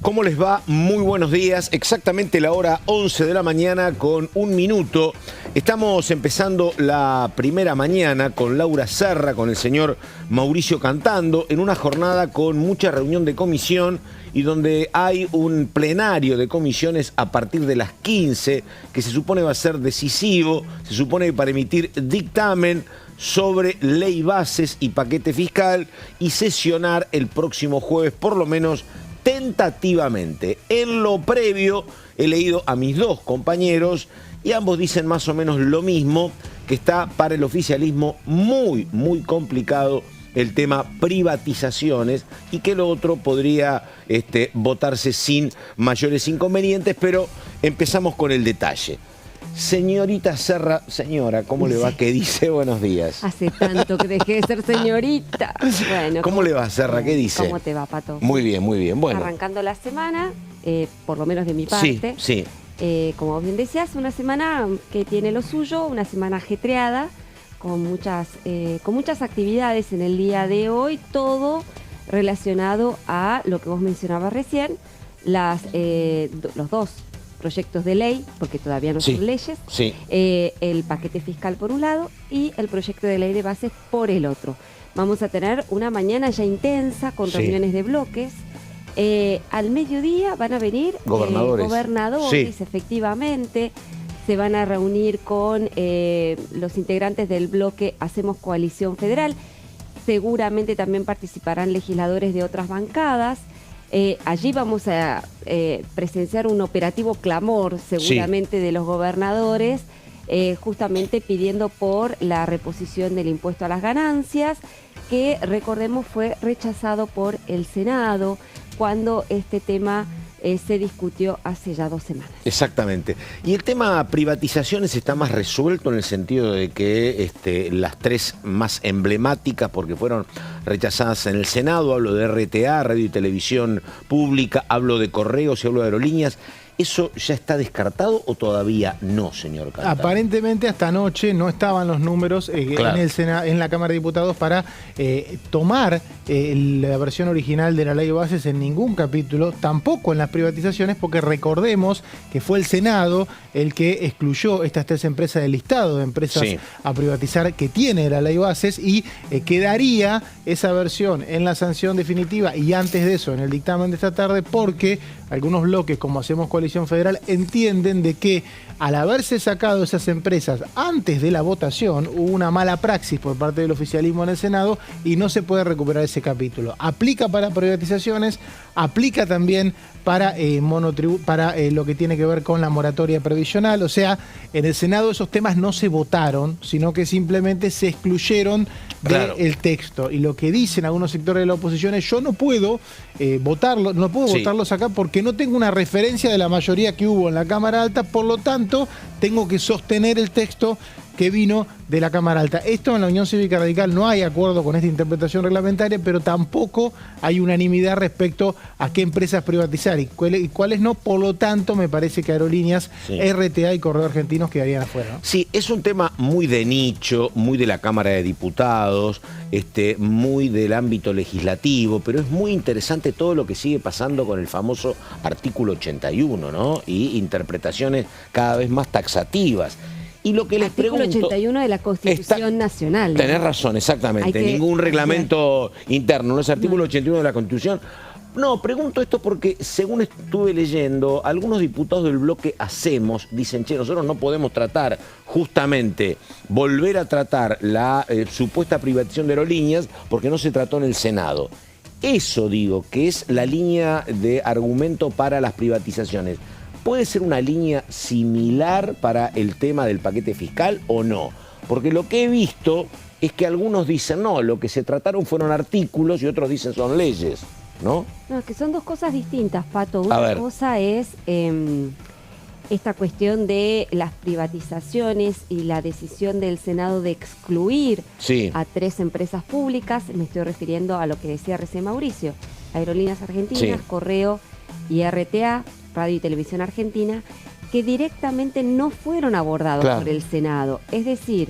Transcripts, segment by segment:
¿Cómo les va? Muy buenos días. Exactamente la hora 11 de la mañana con 1 minuto. Estamos empezando la primera mañana con Laura Serra, con el señor Mauricio Cantando, en una jornada con mucha reunión de comisión y donde hay un plenario de comisiones a partir de las 15, que se supone va a ser decisivo, se supone para emitir dictamen sobre ley bases y paquete fiscal y sesionar el próximo jueves, por lo menos tentativamente. En lo previo he leído a mis dos compañeros y ambos dicen más o menos lo mismo, que está para el oficialismo muy complicado el tema privatizaciones y que lo otro podría votarse sin mayores inconvenientes, pero empezamos con el detalle. Señorita Serra, señora, ¿cómo le va? ¿Qué dice? Buenos días. Hace tanto que dejé de ser señorita. Bueno, ¿Cómo le va, Serra? ¿Qué dice? ¿Cómo te va, Pato? Muy bien, muy bien. Bueno. Arrancando la semana, por lo menos de mi parte. Sí. Como bien decías, una semana que tiene lo suyo, una semana ajetreada, con muchas actividades en el día de hoy, todo relacionado a lo que vos mencionabas recién, los dos proyectos de ley, porque todavía no son leyes, el paquete fiscal por un lado y el proyecto de ley de bases por el otro. Vamos a tener una mañana ya intensa con reuniones de bloques. Al mediodía van a venir gobernadores, efectivamente. Se van a reunir con los integrantes del bloque Hacemos Coalición Federal. Seguramente también participarán legisladores de otras bancadas. Allí vamos a presenciar un operativo clamor seguramente de los gobernadores, justamente pidiendo por la reposición del impuesto a las ganancias, que recordemos fue rechazado por el Senado cuando este tema se discutió hace ya 2 semanas. Exactamente. Y el tema privatizaciones está más resuelto en el sentido de que las 3 más emblemáticas, porque fueron rechazadas en el Senado, hablo de RTA, Radio y Televisión Pública, hablo de Correos y hablo de Aerolíneas. ¿Eso ya está descartado o todavía no, señor Cantando? Aparentemente hasta anoche no estaban los números en la Cámara de Diputados para tomar la versión original de la ley de bases en ningún capítulo, tampoco en las privatizaciones, porque recordemos que fue el Senado el que excluyó estas 3 empresas del listado de empresas a privatizar que tiene la ley de bases y quedaría esa versión en la sanción definitiva y antes de eso en el dictamen de esta tarde, porque algunos bloques, como Hacemos Coalición Federal, entienden de que al haberse sacado esas empresas antes de la votación, hubo una mala praxis por parte del oficialismo en el Senado y no se puede recuperar ese capítulo. Aplica para privatizaciones, aplica también para lo que tiene que ver con la moratoria previsional. O sea, en el Senado esos temas no se votaron, sino que simplemente se excluyeron del texto. Y lo que dicen algunos sectores de la oposición es: yo no puedo votarlos acá porque no tengo una referencia de la mayoría que hubo en la Cámara Alta, por lo tanto tengo que sostener el texto que vino de la Cámara Alta. Esto en la Unión Cívica Radical no hay acuerdo con esta interpretación reglamentaria, pero tampoco hay unanimidad respecto a qué empresas privatizar y cuáles no. Por lo tanto, me parece que Aerolíneas, RTA y Correo Argentinos quedarían afuera, ¿no? Sí, es un tema muy de nicho, muy de la Cámara de Diputados, muy del ámbito legislativo, pero es muy interesante todo lo que sigue pasando con el famoso artículo 81, ¿no? Y interpretaciones cada vez más taxativas. Y lo que les pregunto... Artículo 81 de la Constitución Nacional, ¿no? Tenés razón, exactamente. Ningún reglamento interno, no es artículo 81 de la Constitución. No, pregunto esto porque, según estuve leyendo, algunos diputados del bloque Hacemos dicen: che, nosotros no podemos tratar, justamente, volver a tratar la supuesta privatización de Aerolíneas porque no se trató en el Senado. Eso, digo, que es la línea de argumento para las privatizaciones. ¿Puede ser una línea similar para el tema del paquete fiscal o no? Porque lo que he visto es que algunos dicen: no, lo que se trataron fueron artículos, y otros dicen son leyes, ¿no? No, que son 2 cosas distintas, Pato. Una cosa es esta cuestión de las privatizaciones y la decisión del Senado de excluir a 3 empresas públicas. Me estoy refiriendo a lo que decía recién Mauricio: Aerolíneas Argentinas, Correo y RTA, Radio y Televisión Argentina, que directamente no fueron abordados por el Senado. Es decir,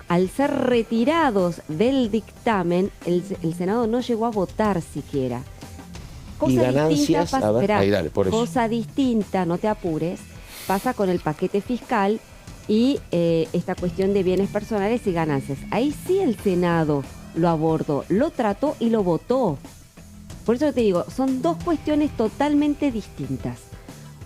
al ser retirados del dictamen, el Senado no llegó a votar siquiera. y ganancias, a ver, ahí dale, por eso. Cosa distinta, no te apures, pasa con el paquete fiscal y esta cuestión de bienes personales y ganancias. Ahí sí el Senado lo abordó, lo trató y lo votó. Por eso te digo, son dos cuestiones totalmente distintas.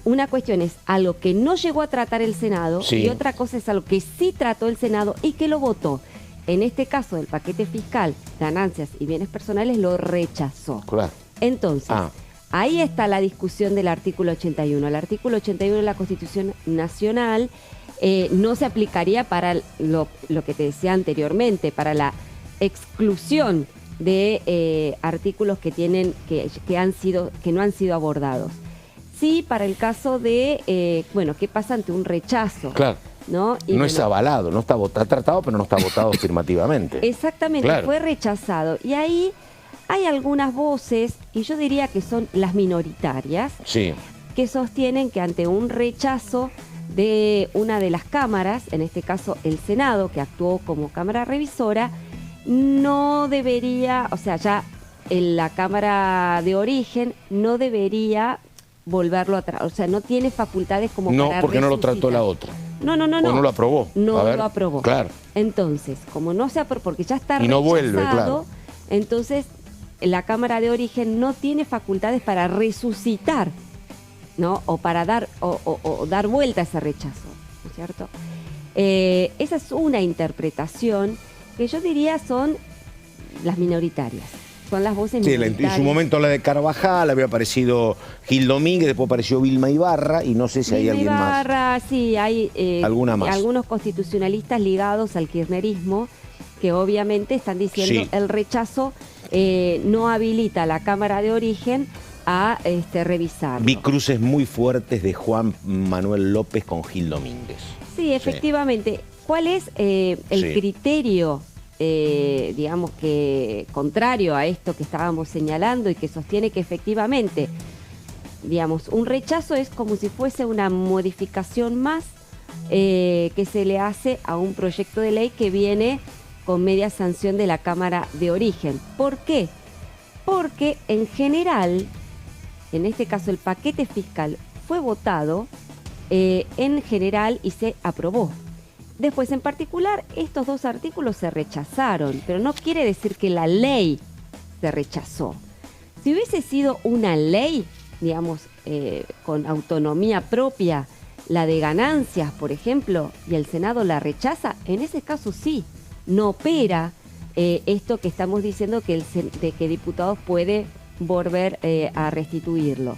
Una cuestión es algo que no llegó a tratar el Senado y otra cosa es algo que sí trató el Senado y que lo votó. En este caso del paquete fiscal, ganancias y bienes personales, lo rechazó. Claro. Entonces, ahí está la discusión del artículo 81. El artículo 81 de la Constitución Nacional no se aplicaría para lo que te decía anteriormente, para la exclusión de artículos que no han sido abordados. Sí, para el caso de, ¿qué pasa ante un rechazo? Claro. ¿No? Y no es avalado, no está tratado, pero no está votado afirmativamente. Exactamente, claro. Fue rechazado. Y ahí hay algunas voces, y yo diría que son las minoritarias, que sostienen que ante un rechazo de una de las cámaras, en este caso el Senado, que actuó como cámara revisora, no debería, o sea, ya en la cámara de origen no debería volverlo atrás, o sea, no tiene facultades como para porque resucitar. No lo trató la otra. No. ¿O no lo aprobó? No lo aprobó. Claro. Entonces, como no se aprobó, porque ya está y no rechazado, vuelve, claro. Entonces la Cámara de Origen no tiene facultades para resucitar, ¿no? O para dar dar vuelta a ese rechazo, ¿no es cierto? Esa es una interpretación que yo diría son las minoritarias. Son las voces minoritarias. En su momento la de Carvajal, había aparecido Gil Domínguez, después apareció Vilma Ibarra y no sé si hay alguien más. Ibarra, sí, hay ¿alguna más? Algunos constitucionalistas ligados al kirchnerismo que obviamente están diciendo el rechazo no habilita a la Cámara de Origen a revisarlo. Vi cruces muy fuertes de Juan Manuel López con Gil Domínguez. Sí, efectivamente. ¿Cuál es el criterio? Digamos que contrario a esto que estábamos señalando y que sostiene que efectivamente, digamos, un rechazo es como si fuese una modificación más que se le hace a un proyecto de ley que viene con media sanción de la Cámara de Origen. ¿Por qué? Porque en general, en este caso el paquete fiscal fue votado en general y se aprobó. Después, en particular, estos dos artículos se rechazaron, pero no quiere decir que la ley se rechazó. Si hubiese sido una ley, digamos, con autonomía propia, la de ganancias, por ejemplo, y el Senado la rechaza, en ese caso sí, no opera esto que estamos diciendo de que diputados puede volver a restituirlo.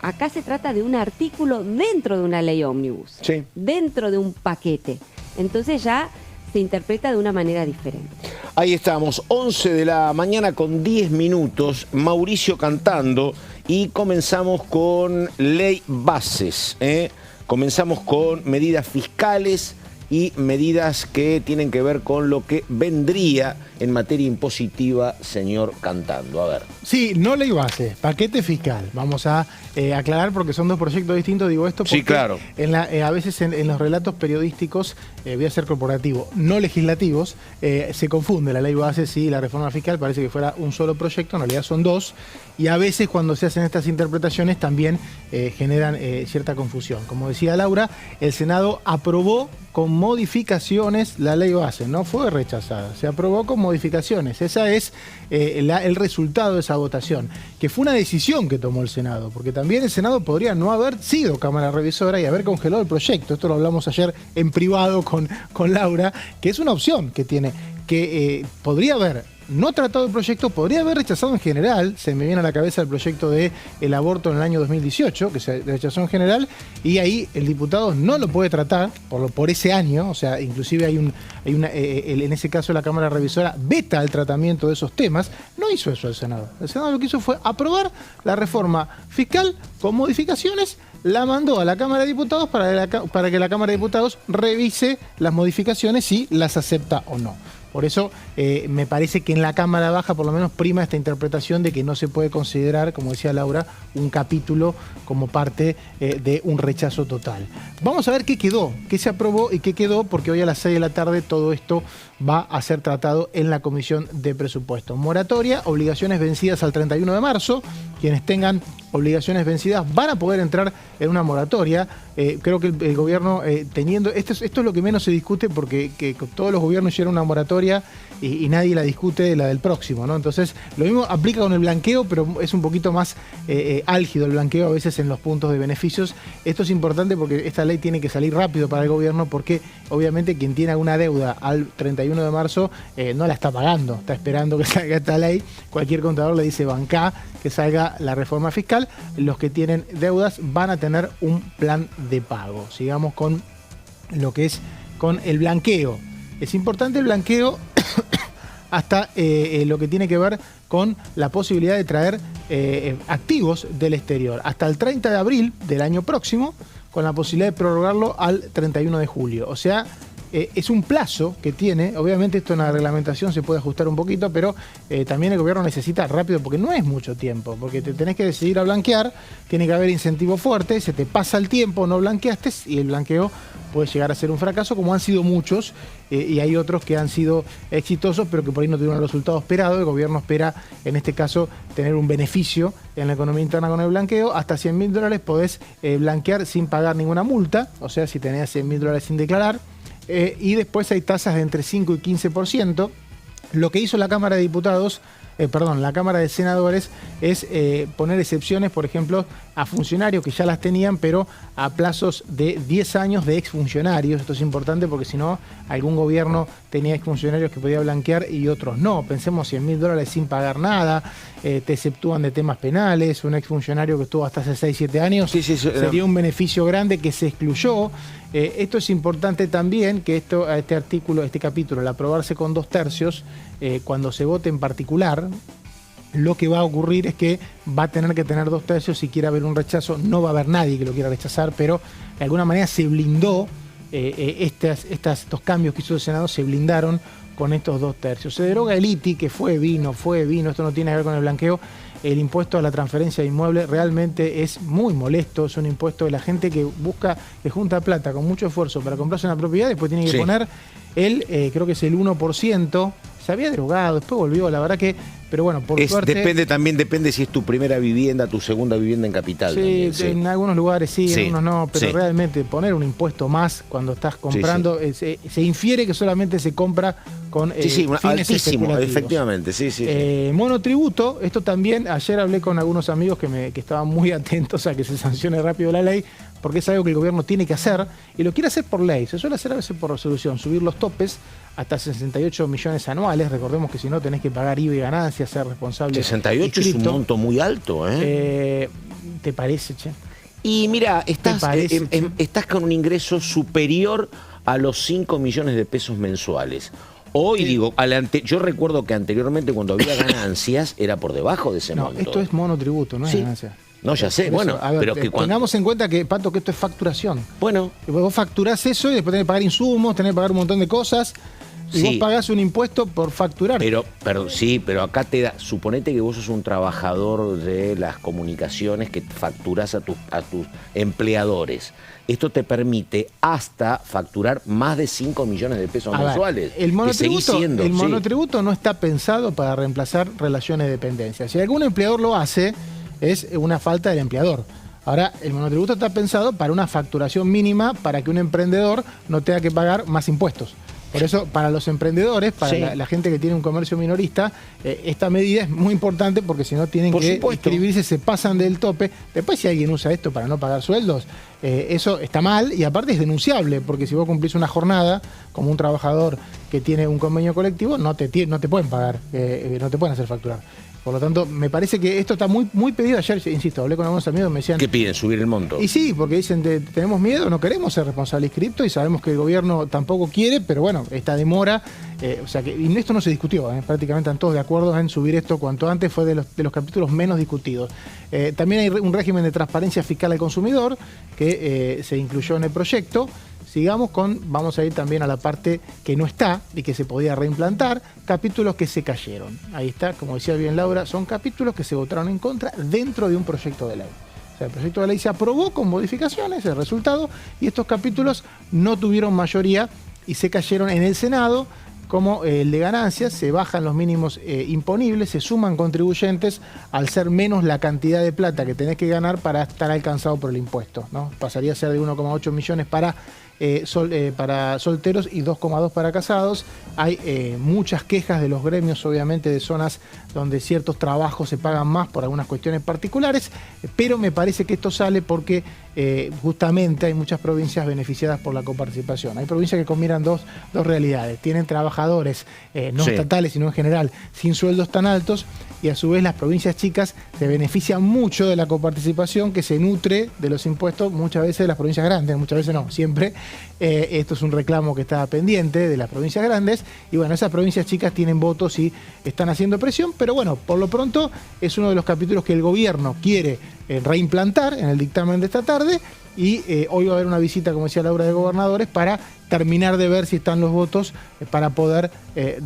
Acá se trata de un artículo dentro de una ley ómnibus, dentro de un paquete. Entonces ya se interpreta de una manera diferente. Ahí estamos, 11 de la mañana con 10 minutos, Mauricio cantando y comenzamos con ley bases. Comenzamos con medidas fiscales y medidas que tienen que ver con lo que vendría en materia impositiva, señor Cantando. A ver. Sí, no ley base, paquete fiscal. Vamos a aclarar porque son dos proyectos distintos. Digo esto porque claro. A veces en los relatos periodísticos, voy a ser corporativo, no legislativos, se confunde la ley base y la reforma fiscal. Parece que fuera un solo proyecto, en realidad son dos. Y a veces cuando se hacen estas interpretaciones también generan cierta confusión. Como decía Laura, el Senado aprobó con modificaciones la ley base, no fue rechazada, se aprobó con modificaciones. Esa es el resultado de esa votación, que fue una decisión que tomó el Senado, porque también el Senado podría no haber sido Cámara Revisora y haber congelado el proyecto. Esto lo hablamos ayer en privado con Laura, que es una opción que tiene, que podría haber no tratado el proyecto, podría haber rechazado en general. Se me viene a la cabeza el proyecto del aborto en el año 2018, que se rechazó en general, y ahí el diputado no lo puede tratar por ese año. O sea, inclusive en ese caso la Cámara Revisora veta el tratamiento de esos temas. No hizo eso el Senado. El Senado lo que hizo fue aprobar la reforma fiscal con modificaciones, la mandó a la Cámara de Diputados para que la Cámara de Diputados revise las modificaciones si las acepta o no. Por eso me parece que en la Cámara Baja por lo menos prima esta interpretación de que no se puede considerar, como decía Laura, un capítulo como parte de un rechazo total. Vamos a ver qué quedó, qué se aprobó y qué quedó, porque hoy a las 6 de la tarde todo esto va a ser tratado en la Comisión de Presupuestos. Moratoria, obligaciones vencidas al 31 de marzo. Quienes tengan obligaciones vencidas van a poder entrar en una moratoria. Creo que el gobierno teniendo... Esto es lo que menos se discute porque todos los gobiernos hicieron una moratoria y nadie la discute de la del próximo, ¿no? Entonces, lo mismo aplica con el blanqueo, pero es un poquito más álgido el blanqueo a veces en los puntos de beneficios. Esto es importante porque esta ley tiene que salir rápido para el gobierno porque obviamente quien tiene alguna deuda al 31 de marzo no la está pagando, está esperando que salga esta ley. Cualquier contador le dice bancá que salga la reforma fiscal. Los que tienen deudas van a tener un plan de pago. Sigamos con lo que es con el blanqueo. Es importante el blanqueo hasta lo que tiene que ver con la posibilidad de traer activos del exterior. Hasta el 30 de abril del año próximo, con la posibilidad de prorrogarlo al 31 de julio. O sea, es un plazo que tiene. Obviamente esto en la reglamentación se puede ajustar un poquito, pero también el gobierno necesita rápido, porque no es mucho tiempo, porque te tenés que decidir a blanquear, tiene que haber incentivo fuerte, se te pasa el tiempo, no blanqueaste y el blanqueo puede llegar a ser un fracaso, como han sido muchos, y hay otros que han sido exitosos, pero que por ahí no tuvieron el resultado esperado. El gobierno espera, en este caso, tener un beneficio en la economía interna con el blanqueo. Hasta $100.000 podés blanquear sin pagar ninguna multa, o sea, si tenés $100.000 sin declarar. Y después hay tasas de entre 5 y 15%. Lo que hizo la Cámara de Diputados, la Cámara de Senadores, es poner excepciones, por ejemplo, a funcionarios que ya las tenían, pero a plazos de 10 años de exfuncionarios. Esto es importante porque si no, algún gobierno tenía exfuncionarios que podía blanquear y otros no. Pensemos $100.000 sin pagar nada, te exceptúan de temas penales. Un exfuncionario que estuvo hasta hace 6-7 años sería un beneficio grande que se excluyó. Esto es importante también, que este capítulo, al aprobarse con 2/3, cuando se vote en particular, lo que va a ocurrir es que va a tener que tener 2/3 si quiere haber un rechazo. No va a haber nadie que lo quiera rechazar, pero de alguna manera se blindó, estos cambios que hizo el Senado se blindaron con estos 2/3. Se deroga el ITI, que fue vino, esto no tiene que ver con el blanqueo. El impuesto a la transferencia de inmueble realmente es muy molesto. Es un impuesto de la gente que junta plata con mucho esfuerzo para comprarse una propiedad, después tiene que poner creo que es el 1%. Se había derogado, después volvió, la verdad que... Pero bueno, por suerte... Depende si es tu primera vivienda, tu segunda vivienda en capital. Sí, también, sí. En algunos lugares sí, en algunos no, pero realmente poner un impuesto más cuando estás comprando, se infiere que solamente se compra con fines altísimo, efectivamente, monotributo, esto también, ayer hablé con algunos amigos que estaban muy atentos a que se sancione rápido la ley, porque es algo que el gobierno tiene que hacer, y lo quiere hacer por ley. Se suele hacer a veces por resolución, subir los topes hasta 68 millones anuales. Recordemos que si no tenés que pagar IVA y ganancias, ser responsable. 68 es un monto muy alto, ¿eh? ¿Te parece, che? Y mira, estás con un ingreso superior a los 5 millones de pesos mensuales. Hoy yo recuerdo que anteriormente cuando había ganancias era por debajo de ese monto. Esto es monotributo, no es ganancia. No, ya sé, bueno, a ver, pero que tengamos en cuenta que, Pato, que esto es facturación. Bueno. Vos facturás eso y después tenés que pagar insumos, tenés que pagar un montón de cosas. Y vos pagás un impuesto por facturar. Pero acá suponete que vos sos un trabajador de las comunicaciones que facturás a tus empleadores. Esto te permite hasta facturar más de 5 millones de pesos mensuales. El monotributo no está pensado para reemplazar relaciones de dependencia. Si algún empleador lo hace, es una falta del empleador. Ahora, el monotributo está pensado para una facturación mínima, para que un emprendedor no tenga que pagar más impuestos. Por eso, para los emprendedores, para la gente que tiene un comercio minorista, esta medida es muy importante, porque si no tienen que inscribirse, se pasan del tope. Después, si alguien usa esto para no pagar sueldos, eso está mal, y aparte es denunciable, porque si vos cumplís una jornada como un trabajador que tiene un convenio colectivo, no te pueden pagar, no te pueden hacer facturar. Por lo tanto, me parece que esto está muy, muy pedido. Ayer, insisto, hablé con algunos amigos, me decían... ¿Qué piden? ¿Subir el monto? Y sí, porque dicen, tenemos miedo, no queremos ser responsables cripto, y sabemos que el gobierno tampoco quiere, pero bueno, esta demora... y esto no se discutió, prácticamente están todos de acuerdo en subir esto cuanto antes. Fue de los capítulos menos discutidos. También hay un régimen de transparencia fiscal al consumidor que se incluyó en el proyecto. Vamos a ir también a la parte que no está y que se podía reimplantar, capítulos que se cayeron. Ahí está, como decía bien Laura, son capítulos que se votaron en contra dentro de un proyecto de ley. O sea, el proyecto de ley se aprobó con modificaciones, el resultado, y estos capítulos no tuvieron mayoría y se cayeron en el Senado. como el de ganancias, se bajan los mínimos imponibles, se suman contribuyentes al ser menos la cantidad de plata que tenés que ganar para estar alcanzado por el impuesto, ¿no? Pasaría a ser de 1,8 millones para solteros y 2,2 para casados. Hay muchas quejas de los gremios, obviamente, de zonas donde ciertos trabajos se pagan más por algunas cuestiones particulares, pero me parece que esto sale porque justamente hay muchas provincias beneficiadas por la coparticipación. Hay provincias que combinan dos realidades. Tienen trabajadores no estatales, sino en general, sin sueldos tan altos, y a su vez las provincias chicas se benefician mucho de la coparticipación, que se nutre de los impuestos muchas veces de las provincias grandes, muchas veces no, siempre. Esto es un reclamo que está pendiente de las provincias grandes, y bueno, esas provincias chicas tienen votos y están haciendo presión, pero bueno, por lo pronto es uno de los capítulos que el gobierno quiere reimplantar en el dictamen de esta tarde, y hoy va a haber una visita, como decía Laura, de gobernadores para terminar de ver si están los votos para poder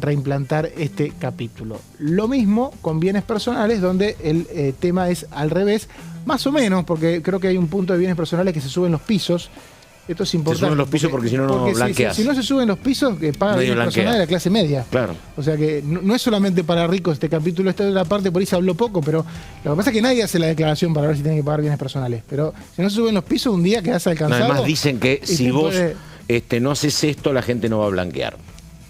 reimplantar este capítulo. Lo mismo con bienes personales, donde el tema es al revés, más o menos, porque creo que hay un punto de bienes personales que se suben los pisos. Esto es importante. Se suben los pisos porque si no, no blanqueas. Si no se suben los pisos, que paga bienes personales de la clase media. Claro. O sea que no es solamente para ricos este capítulo, esta es la parte, por ahí se habló poco, pero lo que pasa es que nadie hace la declaración para ver si tiene que pagar bienes personales. Pero si no se suben los pisos, un día quedás alcanzado. Además dicen que si vos no haces esto, la gente no va a blanquear.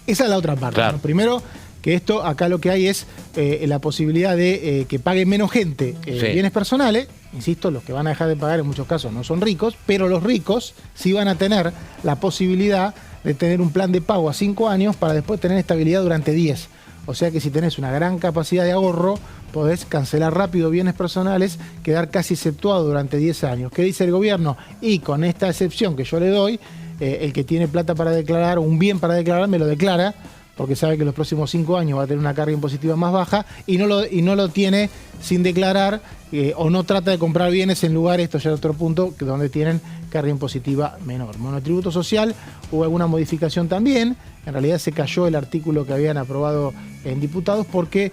Esa es la otra parte. Claro. ¿No? Primero, que esto, acá lo que hay es la posibilidad de que pague menos gente bienes personales. Insisto, los que van a dejar de pagar en muchos casos no son ricos, pero los ricos sí van a tener la posibilidad de tener un plan de pago a 5 años para después tener estabilidad durante 10. O sea que si tenés una gran capacidad de ahorro, podés cancelar rápido bienes personales, quedar casi exceptuado durante 10 años. ¿Qué dice el gobierno? Y con esta excepción que yo le doy, el que tiene plata para declarar o un bien para declarar me lo declara, porque sabe que los próximos 5 años va a tener una carga impositiva más baja, y no lo tiene sin declarar, o no trata de comprar bienes en lugares, esto ya es otro punto, donde tienen carga impositiva menor. Monotributo social, hubo alguna modificación también. En realidad se cayó el artículo que habían aprobado en diputados porque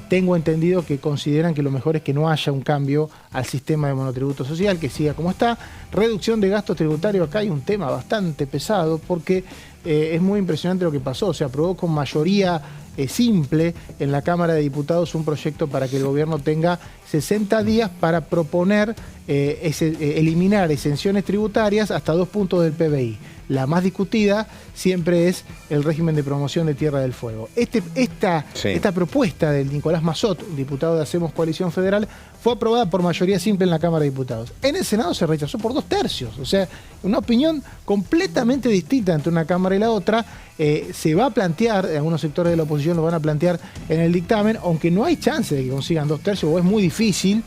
tengo entendido que consideran que lo mejor es que no haya un cambio al sistema de monotributo social, que siga como está. Reducción de gastos tributarios, acá hay un tema bastante pesado porque es muy impresionante lo que pasó. Se aprobó con mayoría simple en la Cámara de Diputados un proyecto para que el gobierno tenga 60 días para proponer eliminar exenciones tributarias hasta 2 puntos del PBI. La más discutida siempre es el régimen de promoción de Tierra del Fuego. Esta propuesta del Nicolás Massot, diputado de Hacemos Coalición Federal, fue aprobada por mayoría simple en la Cámara de Diputados. En el Senado se rechazó por 2/3. O sea, una opinión completamente distinta entre una Cámara y la otra. Se va a plantear, algunos sectores de la oposición lo van a plantear en el dictamen, aunque no hay chance de que consigan 2/3, o es muy difícil.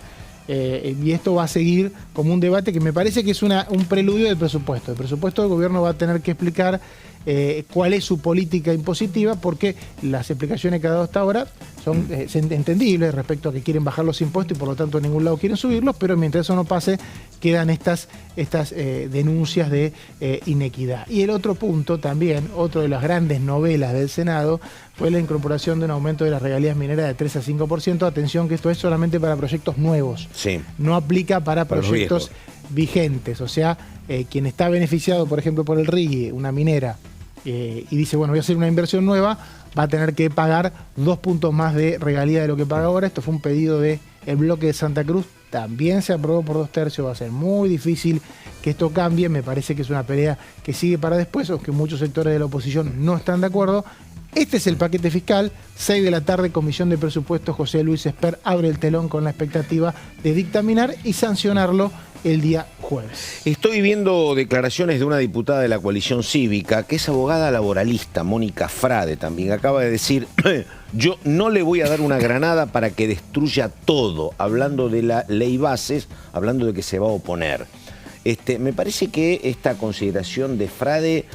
Y esto va a seguir como un debate que me parece que es un preludio del presupuesto. El presupuesto del gobierno va a tener que explicar cuál es su política impositiva, porque las explicaciones que ha dado hasta ahora son entendibles respecto a que quieren bajar los impuestos y por lo tanto en ningún lado quieren subirlos, pero mientras eso no pase quedan estas denuncias de inequidad. Y el otro punto también, otro de las grandes novelas del Senado, fue la incorporación de un aumento de las regalías mineras de 3 a 5%. Atención que esto es solamente para proyectos nuevos. Sí. No aplica para proyectos vigentes. O sea, quien está beneficiado, por ejemplo, por el RIGI, una minera, y dice, bueno, voy a hacer una inversión nueva, va a tener que pagar 2 puntos más de regalía de lo que paga ahora. Esto fue un pedido del bloque de Santa Cruz. También se aprobó por 2/3. Va a ser muy difícil que esto cambie. Me parece que es una pelea que sigue para después, aunque muchos sectores de la oposición no están de acuerdo. Este es el paquete fiscal, 6 de la tarde, Comisión de Presupuestos. José Luis Esper abre el telón con la expectativa de dictaminar y sancionarlo el día jueves. Estoy viendo declaraciones de una diputada de la coalición cívica, que es abogada laboralista, Mónica Frade también, acaba de decir, yo no le voy a dar una granada para que destruya todo, hablando de la ley bases, hablando de que se va a oponer. Me parece que esta consideración de Frade,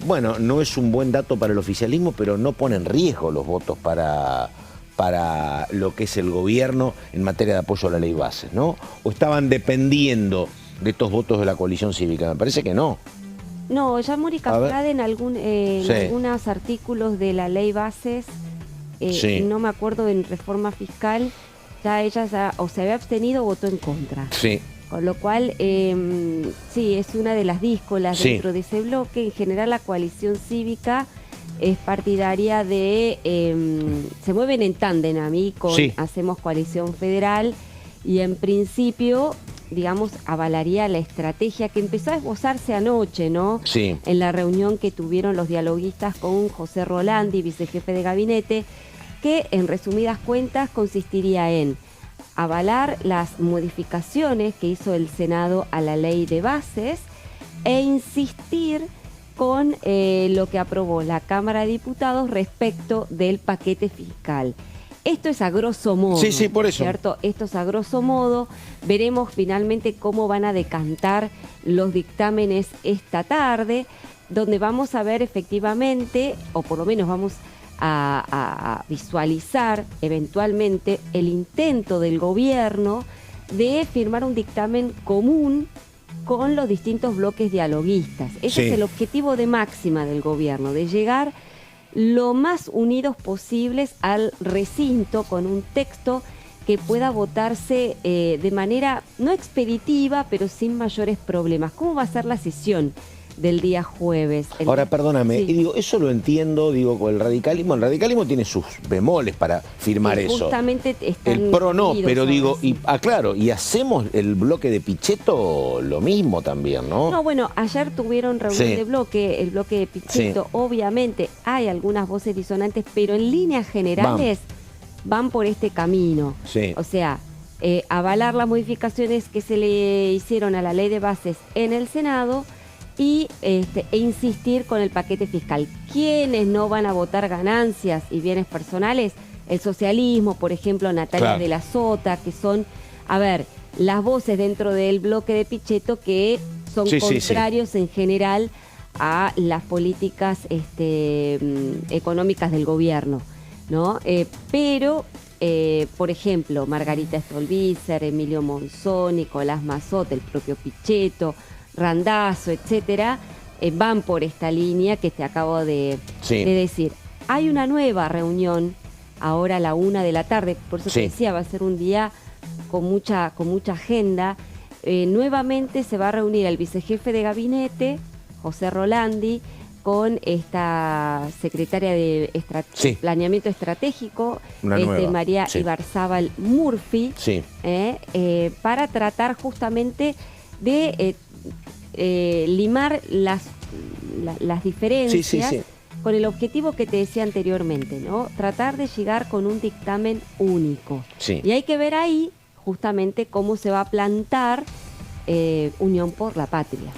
bueno, no es un buen dato para el oficialismo, pero no pone en riesgo los votos para lo que es el gobierno en materia de apoyo a la ley bases, ¿no? ¿O estaban dependiendo de estos votos de la coalición cívica? Me parece que no. No, ya Mónica Frade en algunos artículos de la ley bases, no me acuerdo, en reforma fiscal, ya ella o se había abstenido o votó en contra. Sí. Con lo cual, sí, es una de las díscolas dentro de ese bloque. En general, la coalición cívica es partidaria de, se mueven en tándem a mí con Hacemos Coalición Federal y en principio, digamos, avalaría la estrategia que empezó a esbozarse anoche, ¿no? Sí. En la reunión que tuvieron los dialoguistas con José Rolandi, vicejefe de gabinete, que en resumidas cuentas consistiría en avalar las modificaciones que hizo el Senado a la ley de bases e insistir con lo que aprobó la Cámara de Diputados respecto del paquete fiscal. Esto es a grosso modo. Sí, sí, por eso. ¿Cierto? Esto es a grosso modo. Veremos finalmente cómo van a decantar los dictámenes esta tarde, donde vamos a ver efectivamente, o por lo menos vamos a visualizar eventualmente el intento del gobierno de firmar un dictamen común con los distintos bloques dialoguistas. Ese es el objetivo de máxima del gobierno, de llegar lo más unidos posibles al recinto con un texto que pueda votarse de manera no expeditiva, pero sin mayores problemas. ¿Cómo va a ser la sesión del día jueves? Ahora, perdóname, y digo, eso lo entiendo, digo, con el radicalismo tiene sus bemoles para firmar eso. Justamente están el PRO no, pero digo, sí. Claro, y hacemos el bloque de Pichetto lo mismo también, ¿no? No, bueno, ayer tuvieron reunión de bloque, el bloque de Pichetto, obviamente hay algunas voces disonantes, pero en líneas generales van por este camino. Sí. O sea, avalar las modificaciones que se le hicieron a la ley de bases en el Senado e insistir con el paquete fiscal. ¿Quiénes no van a votar ganancias y bienes personales? El socialismo, por ejemplo, Natalia de la Sota, que son, a ver, las voces dentro del bloque de Pichetto que son contrarios en general a las políticas económicas del gobierno, ¿no? Pero, por ejemplo, Margarita Stolbizer, Emilio Monzón, Nicolás Mazot, el propio Pichetto, Randazzo, etcétera, van por esta línea que te acabo de decir. Hay una nueva reunión ahora a la 1 de la tarde, por eso te decía, va a ser un día con mucha agenda. Nuevamente se va a reunir el vicejefe de gabinete, José Rolandi, con esta secretaria de Planeamiento Estratégico, María Ibarzábal Murphy, para tratar justamente de limar las diferencias con el objetivo que te decía anteriormente, ¿no? Tratar de llegar con un dictamen único. Y hay que ver ahí justamente cómo se va a plantar Unión por la Patria.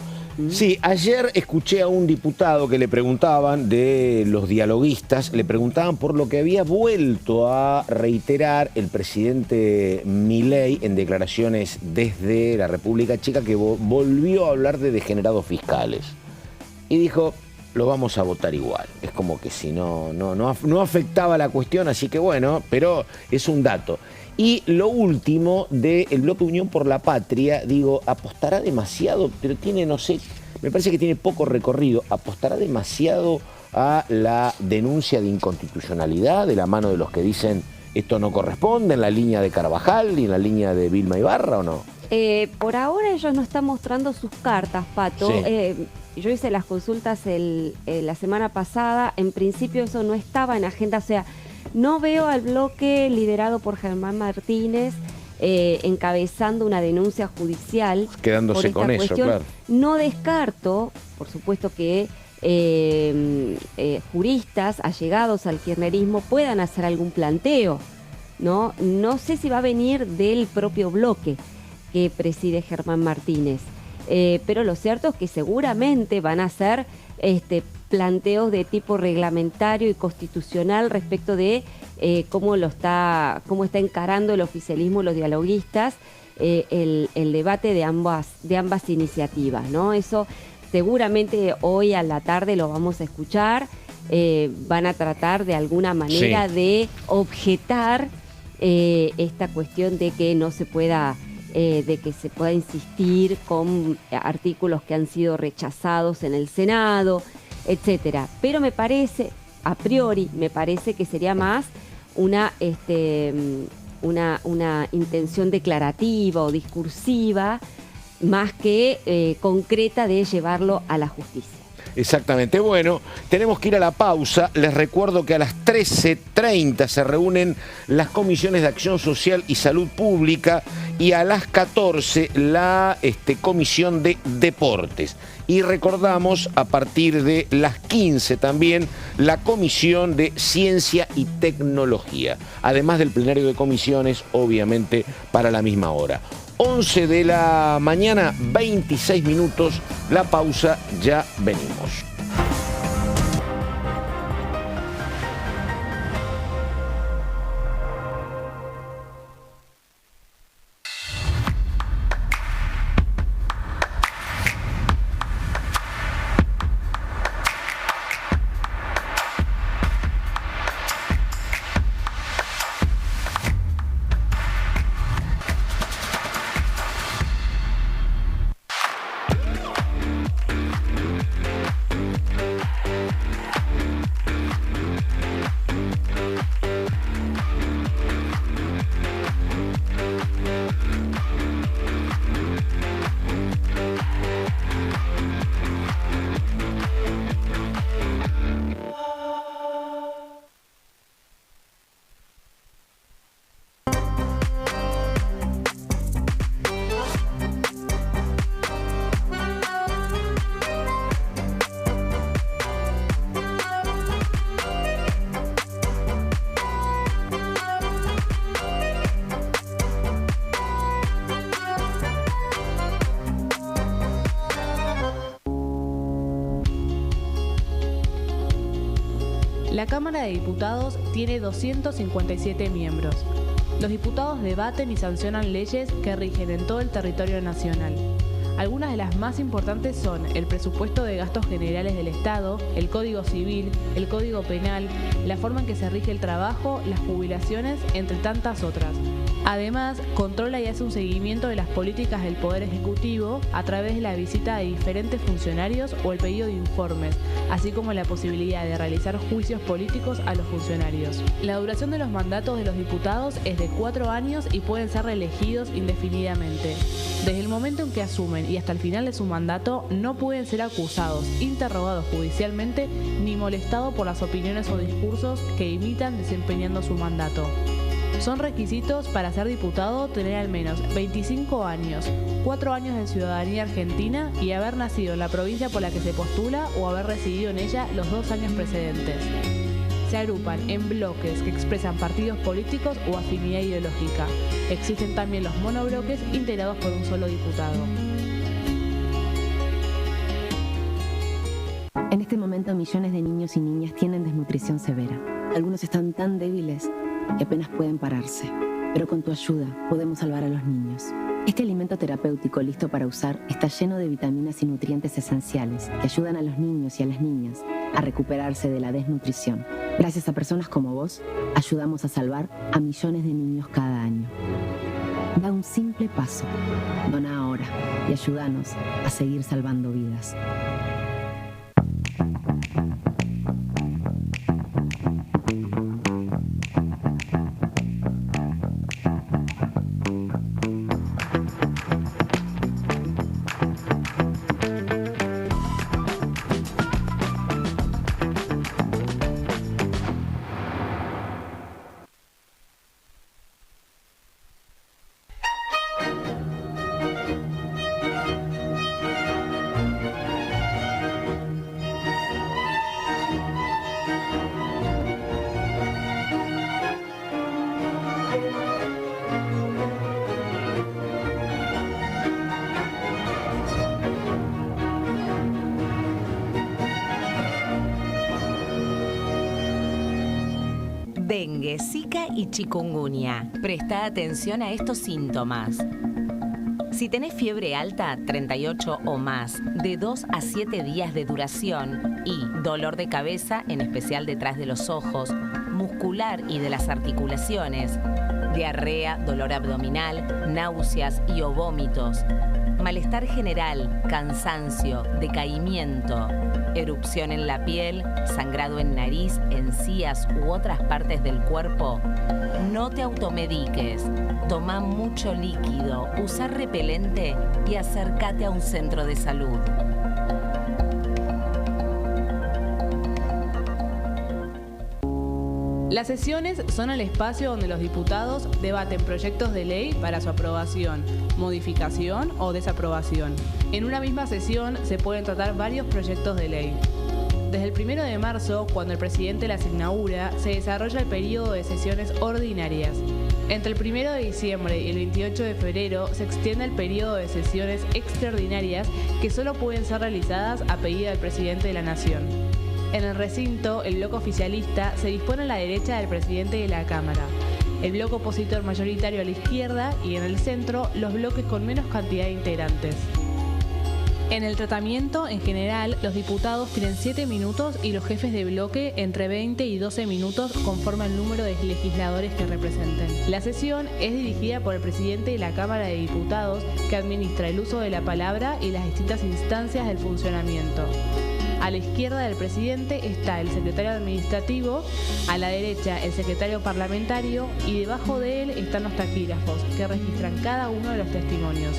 Sí, ayer escuché a un diputado que le preguntaban de los dialoguistas, le preguntaban por lo que había vuelto a reiterar el presidente Milei en declaraciones desde la República Checa, que volvió a hablar de degenerados fiscales. Y dijo, lo vamos a votar igual. Es como que si no afectaba la cuestión, así que bueno, pero es un dato. Y lo último del bloque Unión por la Patria, digo, apostará demasiado, pero tiene, no sé, me parece que tiene poco recorrido, apostará demasiado a la denuncia de inconstitucionalidad de la mano de los que dicen esto no corresponde, en la línea de Carvajal y en la línea de Vilma Ibarra, ¿o no? Por ahora ellos no están mostrando sus cartas, Pato. Yo hice las consultas la semana pasada, en principio eso no estaba en agenda, o sea, no veo al bloque liderado por Germán Martínez encabezando una denuncia judicial. Quedándose con eso, claro. No descarto, por supuesto, que juristas allegados al kirchnerismo puedan hacer algún planteo, ¿no? No sé si va a venir del propio bloque que preside Germán Martínez, pero lo cierto es que seguramente van a hacer planteos de tipo reglamentario y constitucional respecto de cómo está encarando el oficialismo y los dialoguistas el debate de ambas iniciativas, ¿no? Eso seguramente hoy a la tarde lo vamos a escuchar. Van a tratar de alguna manera de objetar esta cuestión de que no se pueda de que se pueda insistir con artículos que han sido rechazados en el Senado, etcétera. Pero me parece, a priori, me parece que sería más una intención declarativa o discursiva más que concreta de llevarlo a la justicia. Exactamente. Bueno, tenemos que ir a la pausa. Les recuerdo que a las 13:30 se reúnen las comisiones de Acción Social y Salud Pública y a las 14 la Comisión de Deportes. Y recordamos a partir de las 15 también la Comisión de Ciencia y Tecnología. Además del plenario de comisiones, obviamente, para la misma hora. 11 de la mañana, 26 minutos, la pausa, ya venimos. La Cámara de Diputados tiene 257 miembros. Los diputados debaten y sancionan leyes que rigen en todo el territorio nacional. Algunas de las más importantes son el presupuesto de gastos generales del Estado, el Código Civil, el Código Penal, la forma en que se rige el trabajo, las jubilaciones, entre tantas otras. Además, controla y hace un seguimiento de las políticas del Poder Ejecutivo a través de la visita de diferentes funcionarios o el pedido de informes, así como la posibilidad de realizar juicios políticos a los funcionarios. La duración de los mandatos de los diputados es de 4 años y pueden ser reelegidos indefinidamente. Desde el momento en que asumen y hasta el final de su mandato, no pueden ser acusados, interrogados judicialmente, ni molestados por las opiniones o discursos que imitan desempeñando su mandato. Son requisitos para ser diputado tener al menos 25 años, 4 años de ciudadanía argentina y haber nacido en la provincia por la que se postula o haber residido en ella los 2 años precedentes. Se agrupan en bloques que expresan partidos políticos o afinidad ideológica. Existen también los monobloques integrados por un solo diputado. En este momento millones de niños y niñas tienen desnutrición severa. Algunos están tan débiles que apenas pueden pararse, pero con tu ayuda podemos salvar a los niños. Este alimento terapéutico listo para usar está lleno de vitaminas y nutrientes esenciales que ayudan a los niños y a las niñas a recuperarse de la desnutrición. Gracias a personas como vos, ayudamos a salvar a millones de niños cada año. Da un simple paso, dona ahora y ayúdanos a seguir salvando vidas. Dengue, Zika y chikungunya. Presta atención a estos síntomas. Si tenés fiebre alta, 38 o más, de 2 a 7 días de duración y dolor de cabeza, en especial detrás de los ojos, muscular y de las articulaciones, diarrea, dolor abdominal, náuseas y o vómitos, malestar general, cansancio, decaimiento, erupción en la piel, sangrado en nariz, encías u otras partes del cuerpo, no te automediques. Toma mucho líquido, usa repelente y acércate a un centro de salud. Las sesiones son el espacio donde los diputados debaten proyectos de ley para su aprobación, modificación o desaprobación. En una misma sesión se pueden tratar varios proyectos de ley. Desde el 1 de marzo, cuando el presidente las inaugura, se desarrolla el periodo de sesiones ordinarias. Entre el 1 de diciembre y el 28 de febrero se extiende el periodo de sesiones extraordinarias que solo pueden ser realizadas a pedido del presidente de la Nación. En el recinto, el bloque oficialista se dispone a la derecha del presidente de la Cámara, el bloque opositor mayoritario a la izquierda y en el centro los bloques con menos cantidad de integrantes. En el tratamiento, en general, los diputados tienen 7 minutos y los jefes de bloque entre 20 y 12 minutos conforme al número de legisladores que representen. La sesión es dirigida por el presidente de la Cámara de Diputados, que administra el uso de la palabra y las distintas instancias del funcionamiento. A la izquierda del presidente está el secretario administrativo, a la derecha el secretario parlamentario y debajo de él están los taquígrafos, que registran cada uno de los testimonios.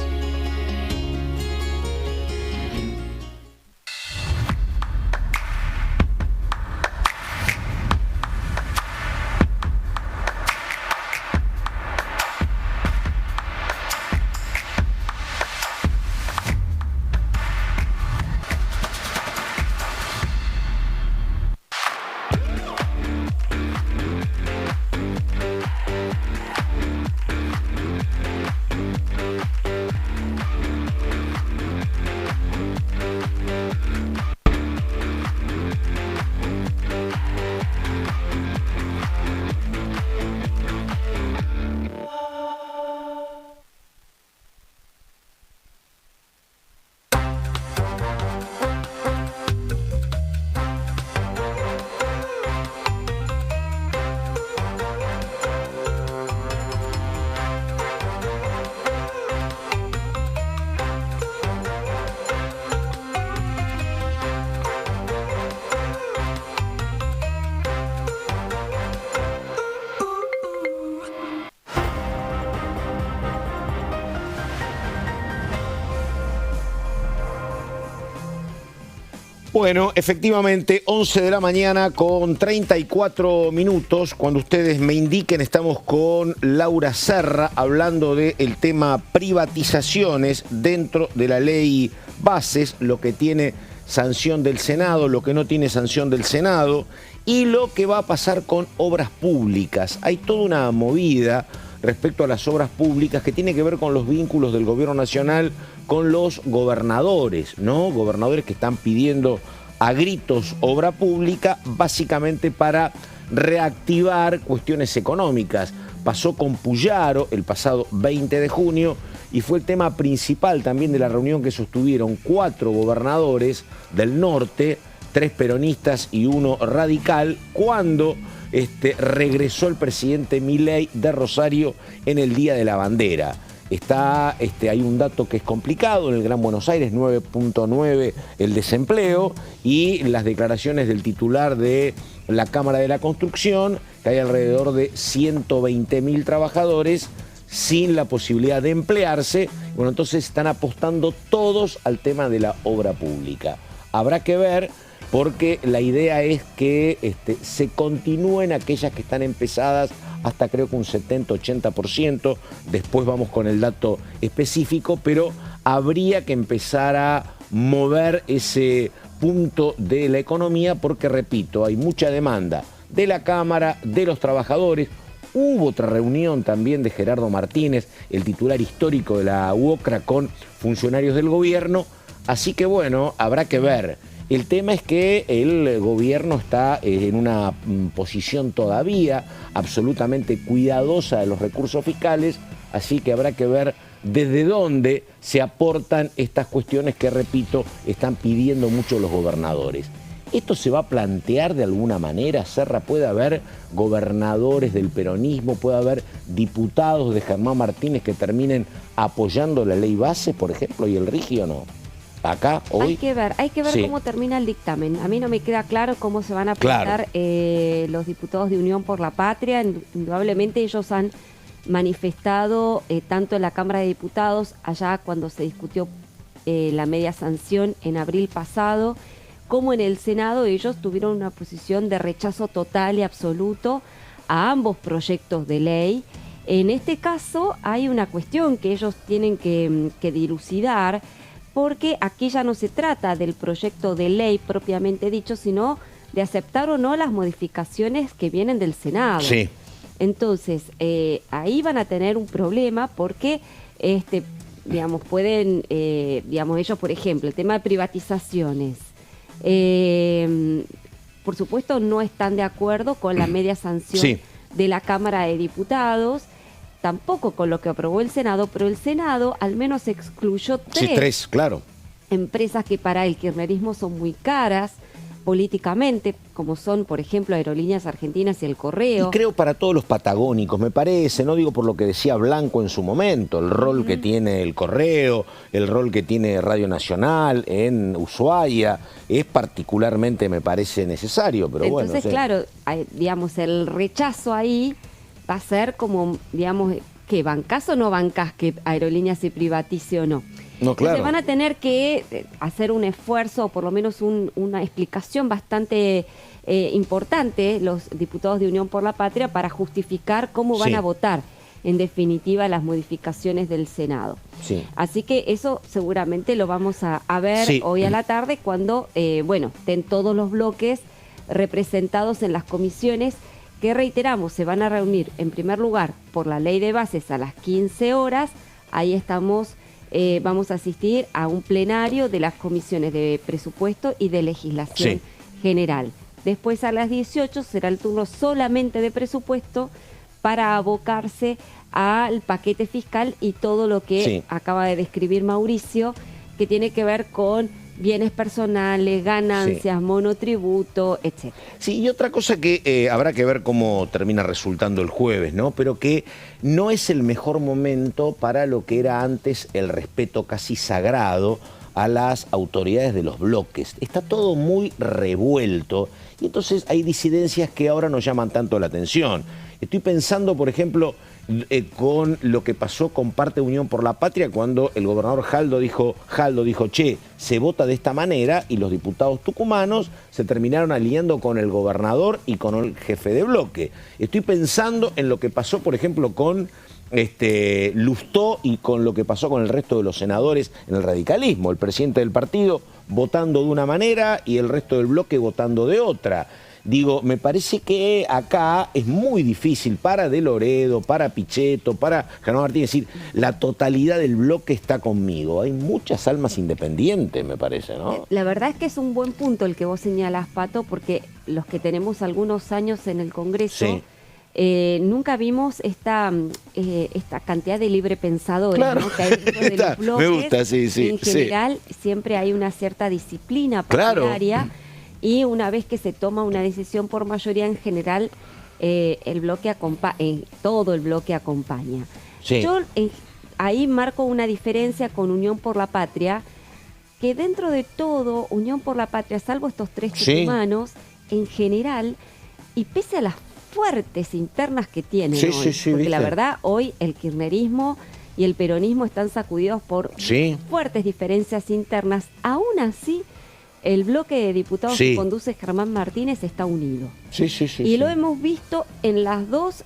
Bueno, efectivamente, 11 de la mañana con 34 minutos. Cuando ustedes me indiquen, estamos con Laura Serra hablando del tema privatizaciones dentro de la ley Bases, lo que tiene sanción del Senado, lo que no tiene sanción del Senado y lo que va a pasar con obras públicas. Hay toda una movida respecto a las obras públicas que tiene que ver con los vínculos del gobierno nacional con los gobernadores, ¿no? Gobernadores que están pidiendo a gritos obra pública, básicamente para reactivar cuestiones económicas. Pasó con Puyaro el pasado 20 de junio y fue el tema principal también de la reunión que sostuvieron 4 gobernadores del norte, 3 peronistas y 1 radical, cuando regresó el presidente Milei de Rosario en el Día de la Bandera. Hay un dato que es complicado en el Gran Buenos Aires, 9.9 el desempleo, y las declaraciones del titular de la Cámara de la Construcción, que hay alrededor de 120.000 trabajadores sin la posibilidad de emplearse. Bueno, entonces están apostando todos al tema de la obra pública. Habrá que ver, porque la idea es que se continúen aquellas que están empezadas hasta creo que un 70-80%, después vamos con el dato específico, pero habría que empezar a mover ese punto de la economía porque, repito, hay mucha demanda de la Cámara, de los trabajadores. Hubo otra reunión también de Gerardo Martínez, el titular histórico de la UOCRA, con funcionarios del gobierno, así que bueno, habrá que ver. El tema es que el gobierno está en una posición todavía absolutamente cuidadosa de los recursos fiscales, así que habrá que ver desde dónde se aportan estas cuestiones que, repito, están pidiendo mucho los gobernadores. ¿Esto se va a plantear de alguna manera? Serra, ¿puede haber gobernadores del peronismo, puede haber diputados de Germán Martínez que terminen apoyando la ley base, por ejemplo, y el RIGI o no? Acá, hoy. Hay que ver sí, cómo termina el dictamen. A mí no me queda claro cómo se van a plantar los diputados de Unión por la Patria. Indudablemente ellos han manifestado tanto en la Cámara de Diputados, allá cuando se discutió la media sanción en abril pasado, como en el Senado ellos tuvieron una posición de rechazo total y absoluto a ambos proyectos de ley. En este caso hay una cuestión que ellos tienen que dilucidar, porque aquí ya no se trata del proyecto de ley propiamente dicho, sino de aceptar o no las modificaciones que vienen del Senado. Sí. Entonces, ahí van a tener un problema porque, digamos, pueden, digamos, ellos, por ejemplo, el tema de privatizaciones, por supuesto, no están de acuerdo con la media sanción de la Cámara de Diputados, tampoco con lo que aprobó el Senado, pero el Senado al menos excluyó tres claro. empresas que para el kirchnerismo son muy caras políticamente, como son, por ejemplo, Aerolíneas Argentinas y El Correo. Y creo para todos los patagónicos, me parece, no digo por lo que decía Blanco en su momento, el rol que tiene El Correo, el rol que tiene Radio Nacional en Ushuaia, es particularmente, me parece, necesario, pero entonces, bueno. Claro, digamos, el rechazo ahí va a ser como, digamos, ¿qué? ¿Bancás o no bancás que Aerolíneas se privatice o no? No, claro. Entonces van a tener que hacer un esfuerzo, o por lo menos una explicación bastante importante, los diputados de Unión por la Patria, para justificar cómo van a votar, en definitiva, las modificaciones del Senado. Sí. Así que eso seguramente lo vamos a ver hoy a la tarde, cuando, estén todos los bloques representados en las comisiones, que reiteramos, se van a reunir en primer lugar por la ley de bases a las 15 horas, ahí estamos... vamos a asistir a un plenario de las comisiones de presupuesto y de legislación general. Después a las 18 será el turno solamente de presupuesto para abocarse al paquete fiscal y todo lo que acaba de describir Mauricio, que tiene que ver con bienes personales, ganancias, monotributo, etc. Sí, y otra cosa que habrá que ver cómo termina resultando el jueves, ¿no? Pero que no es el mejor momento para lo que era antes el respeto casi sagrado a las autoridades de los bloques. Está todo muy revuelto y entonces hay disidencias que ahora no llaman tanto la atención. Estoy pensando, por ejemplo, con lo que pasó con parte de Unión por la Patria cuando el gobernador Jaldo dijo, che, se vota de esta manera, y los diputados tucumanos se terminaron aliando con el gobernador y con el jefe de bloque. Estoy pensando en lo que pasó, por ejemplo, con Lustó y con lo que pasó con el resto de los senadores en el radicalismo. El presidente del partido votando de una manera y el resto del bloque votando de otra. Digo, me parece que acá es muy difícil para De Loredo, para Pichetto, para Germán Martínez decir, la totalidad del bloque está conmigo. Hay muchas almas independientes, me parece, ¿no? La verdad es que es un buen punto el que vos señalás, Pato, porque los que tenemos algunos años en el Congreso, nunca vimos esta cantidad de librepensadores, ¿no? Que hay dentro de los bloques. Me gusta, sí. En general, siempre hay una cierta disciplina partidaria. Y una vez que se toma una decisión por mayoría, en general, el bloque todo el bloque acompaña. Yo ahí marco una diferencia con Unión por la Patria, que dentro de todo, Unión por la Patria, salvo estos tres tucumanos, en general, y pese a las fuertes internas que tienen hoy, porque la verdad, hoy el kirchnerismo y el peronismo están sacudidos por fuertes diferencias internas, aún así, el bloque de diputados que conduce Germán Martínez está unido. Y lo hemos visto en las dos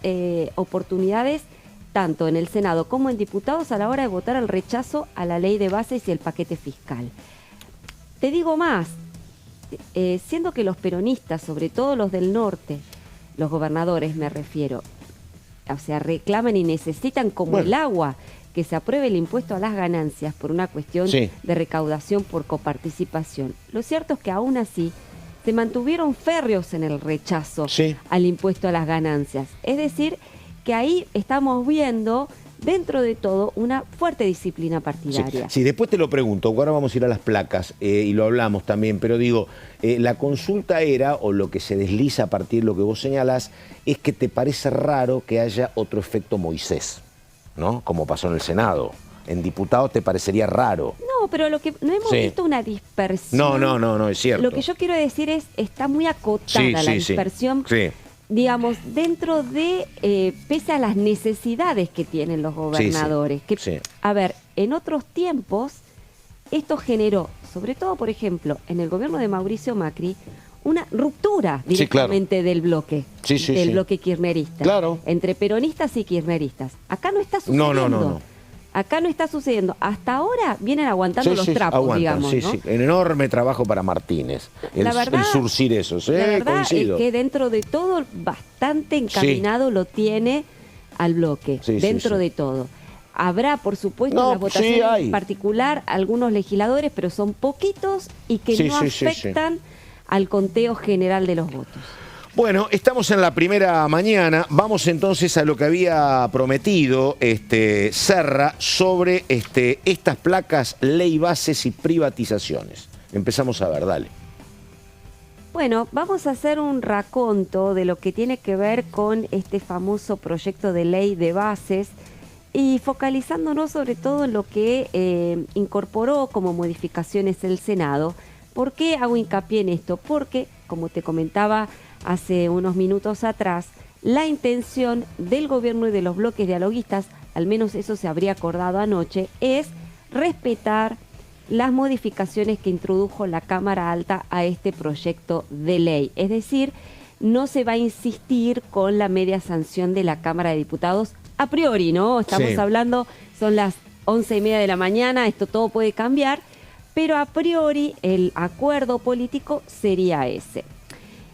oportunidades, tanto en el Senado como en diputados, a la hora de votar el rechazo a la ley de bases y el paquete fiscal. Te digo más, siendo que los peronistas, sobre todo los del norte, los gobernadores me refiero, o sea, reclaman y necesitan como el agua que se apruebe el impuesto a las ganancias por una cuestión de recaudación por coparticipación. Lo cierto es que aún así se mantuvieron férreos en el rechazo al impuesto a las ganancias. Es decir, que ahí estamos viendo, dentro de todo, una fuerte disciplina partidaria. Sí, después te lo pregunto, ahora vamos a ir a las placas y lo hablamos también, pero digo, la consulta era, o lo que se desliza a partir de lo que vos señalás, es que te parece raro que haya otro efecto Moisés, ¿no? Como pasó en el Senado. En diputados te parecería raro. No, pero lo que no hemos visto una dispersión. No, es cierto. Lo que yo quiero decir es, está muy acotada la dispersión, digamos, dentro de, pese a las necesidades que tienen los gobernadores. A ver, en otros tiempos, esto generó sobre todo, por ejemplo, en el gobierno de Mauricio Macri, una ruptura Sí, directamente del bloque, Sí, sí, del sí. bloque kirchnerista, Claro. entre peronistas y kirchneristas. Acá no está sucediendo. No. Acá no está sucediendo. Hasta ahora vienen aguantando los trapos, aguantan, digamos, sí, ¿no? sí. Un enorme trabajo para Martínez. El surcir eso, ¿sí? La verdad Coincido. es que dentro de todo, bastante encaminado lo tiene al bloque, Sí, dentro sí. de todo. Habrá, por supuesto, No, en las votaciones sí hay. en particular algunos legisladores, pero son poquitos y que Sí, no sí, sí, afectan al conteo general de los votos. Bueno, estamos en la primera mañana. Vamos entonces a lo que había prometido Serra sobre estas placas, ley bases y privatizaciones. Empezamos a ver, dale. Bueno, vamos a hacer un raconto de lo que tiene que ver con este famoso proyecto de ley de bases y focalizándonos sobre todo en lo que incorporó como modificaciones el Senado. ¿Por qué hago hincapié en esto? Porque, como te comentaba hace unos minutos atrás, la intención del gobierno y de los bloques dialoguistas, al menos eso se habría acordado anoche, es respetar las modificaciones que introdujo la Cámara Alta a este proyecto de ley. Es decir, no se va a insistir con la media sanción de la Cámara de Diputados a priori, ¿no? Estamos Sí. hablando, son las 11:30 de la mañana, esto todo puede cambiar, pero a priori el acuerdo político sería ese.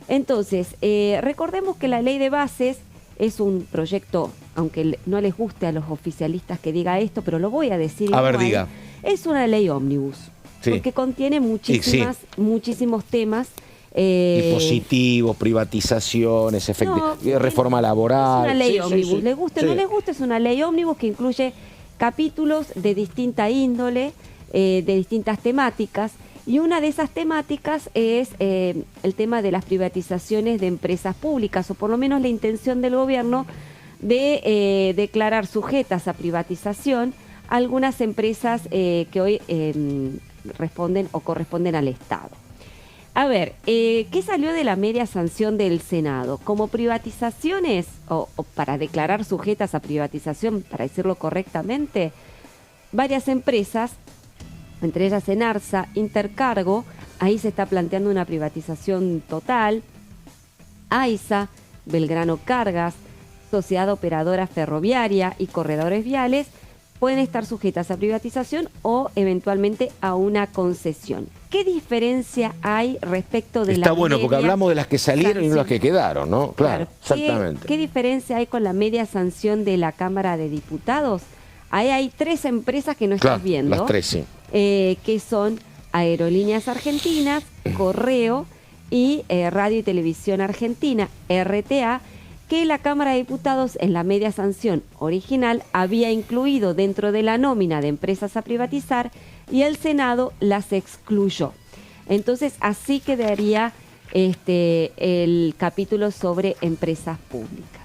Entonces, recordemos que la ley de bases es un proyecto, aunque no les guste a los oficialistas que diga esto, pero lo voy a decir A ver, igual, diga. es una ley ómnibus, Sí. porque contiene muchísimos temas. Dispositivos, privatizaciones, reforma laboral. Es una ley Sí, sí, ómnibus, sí. le guste o Sí. no le guste, es una ley ómnibus que incluye capítulos de distinta índole, de distintas temáticas, y una de esas temáticas es el tema de las privatizaciones de empresas públicas, o por lo menos la intención del gobierno de declarar sujetas a privatización algunas empresas que hoy responden o corresponden al Estado. A ver, ¿qué salió de la media sanción del Senado? Como privatizaciones, o para declarar sujetas a privatización, para decirlo correctamente, varias empresas, entre ellas Enarsa, Intercargo, ahí se está planteando una privatización total, AISA, Belgrano Cargas, Sociedad Operadora Ferroviaria y Corredores Viales, pueden estar sujetas a privatización o eventualmente a una concesión. ¿Qué diferencia hay respecto de Está la bueno, porque media hablamos de las que salieron y no las que quedaron, ¿no? Claro, exactamente. ¿Qué diferencia hay con la media sanción de la Cámara de Diputados? Ahí hay 3 empresas que no estás viendo. Las 3, sí. Que son Aerolíneas Argentinas, Correo y Radio y Televisión Argentina, RTA, que la Cámara de Diputados en la media sanción original había incluido dentro de la nómina de empresas a privatizar y el Senado las excluyó. Entonces así quedaría el capítulo sobre empresas públicas.